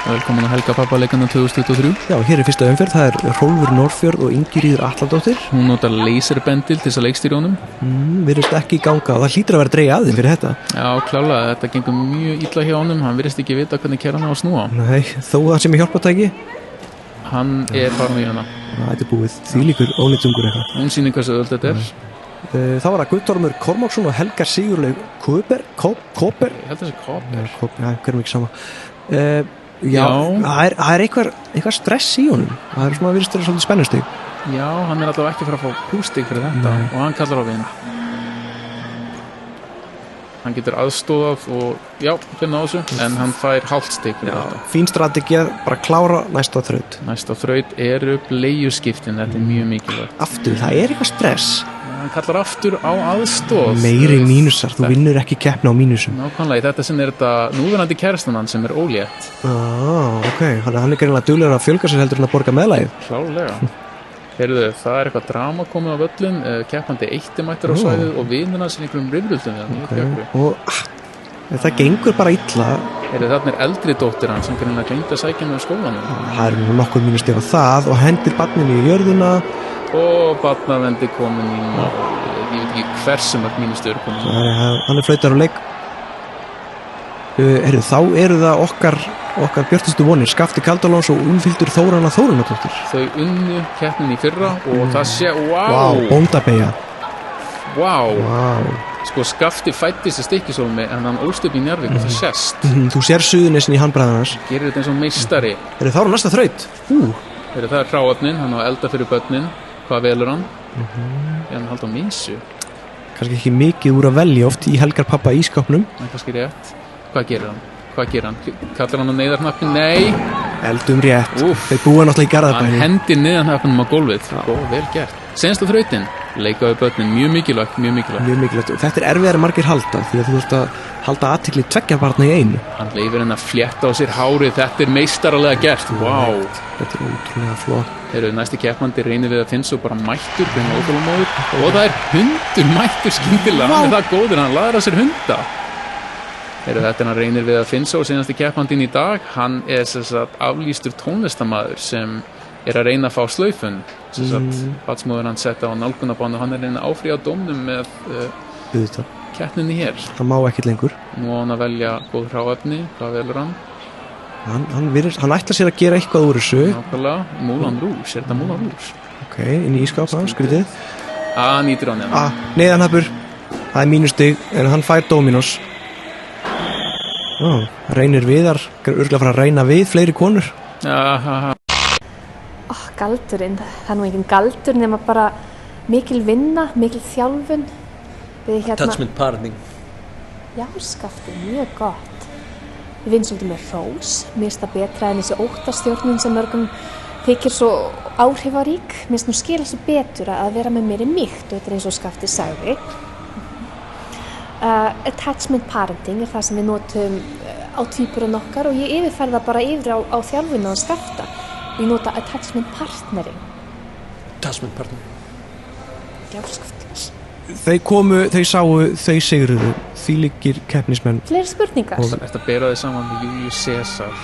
Velkomin að Helga Pappa-leikana 2023. Já, hér fyrsta umferð, það Hrólfur Norðfjörð og Ingiríður Atladóttir. Hún notar laserbendil til þess að leikstýra honum. Virðist ekki ganga og það hlýtur að vera dreigja að þeim fyrir þetta. Já, klálega, þetta gengur mjög illa hjá honum. Hann virðist ekki vita hvernig kæra hann á að snúa. Nei, þó það sem hjálpatæki. Hann farin í hana. Þetta búið, því líkur ónýtungur eitthvað. Hún sýnir hversu öll þetta Það var að Guttormur Kormáksson og Helga Sigurlaug Kóper. Ég held þessi Kóper. Já, hverjum ekki sama. Já, það eitthvað stress í honum. Það svona virðist vera svolítið spennustig. Já, hann allavega ekki að fara að fá pústig fyrir þetta. Og hann kallar á vin. Hann getur aðstofað og finna á þessu, en hann fær hálft stig fyrir þetta. Fín strategið, bara klára næsta þraut. Næsta þraut bleiuskiptin, þetta mjög mikilvægt. Aftur, það eitthvað stress. Hann kallar aftur á aðstoð. Meiri mínusar, þú vinnur ekki keppna á mínusum. Nákvæmlega, þetta sem þetta núverandi kærastan hann sem ólétt. Ok, hann greinlega duglegur að fjölga sér heldur en að borga meðlagið. Klálega. Heyrðu, það eitthvað drama komið á völlum, keppandi eittimættir á svæðið og vinuna sem einhverjum rifrildum og það gengur bara illa. Heyrðu, þarna eldri dóttir hann sem greinlega gleymdi að sækja með skólanum. Það nokkur mínustig á það og hendir barninu í jörðuna og barnavendi komin í ég veit ekki hversu mörg mínustig komin í. Hann flautar á leik. Heyrðu, þá eru það okkar björtustu vonir, Skafti Kaldalóns og umfylgdur Þórana Þórunadóttir. Þau unnu keppnin í fyrra og það sé, bóndabeyja. Sko Skafti fættist í Stykkishólmi en hann ólst upp í Njarðvík og það sést. Þú sér Suðurnesin í handbragðarnas. Gerir þetta eins og meistari. Heyrðu, þá næsta þraut. Heyrðu, það hráefnin, hann á elda fyrir börnin. Hvað velur hann? Hann halda á mísu. Kannski ekki mikið úr að velja oft í Helgar pappa ískápnum. Kannski rétt. Hvað gerir hann? Kallar hann á neyðarhnappin? Nei. Eldum rétt. Þeir búa náttúrulega í Garðabæni. Hann hendir neyðarhnappinum á gólfið. Vel gert. Senstu þrautin. Leika við börnin. Mjög mikilvægt. Þetta erfiðar margir halda því að þú ert að halda athygli tveggja barna í einu. Hann leifir henn að flétta á sér hárið. Þetta meistaralega gert. Þetta ótrúlega flott. Heyrðu, næsti keppandi reynir við að finna svo bara mættur og það hundur mættur skyndilega. Hann það góður, hann laðar á sér hunda. Þetta hann reynir við að finna og senasti keppandinn í dag, hann aflýstur tónlistarmaður sem að reyna að fá slaufun. Batsmóður hann setta á nálgunarbánu, hann reyna að áfrýja dómnum með keppninni hér. Það má ekkert lengur. Nú á hann að velja góð hráefni, hvað velur hann? Hann ætlar sér að gera eitthvað úr þessu. Nákvæmlega, Moulin Rouge, þetta Moulin Rouge? Ok, inn í ískápna, skrítið. Nýtir á nefna. Neðanhappur, það mínustig, en hann fær Dominos. Reynir Viðar örgulega fara að reyna við fleiri konur. Galdurinn, það nú engin galdur nema bara mikil vinna, mikil þjálfun. Attachment parenting. Já, Skafti, mjög gott. Við vinnum svolítið með hrós. Mér finnst það betra en þessi óttastjórnun sem mörgum þykir svo áhrifarík. Mér finnst nú skila svo betur að vera með mér í mýkt og þetta eins og Skafti sagði. Attachment parenting það sem við notum á tvíburum okkar og ég yfirfærða bara yfir á þjálfuna og Skafta. Við nota attachment partnering. Attachment partnering. Já, Skafti. Þau sáu, þau sigruðu, því líkir keppnismenn. Fleiri spurningar. Þetta bera þið saman með Július Caesar.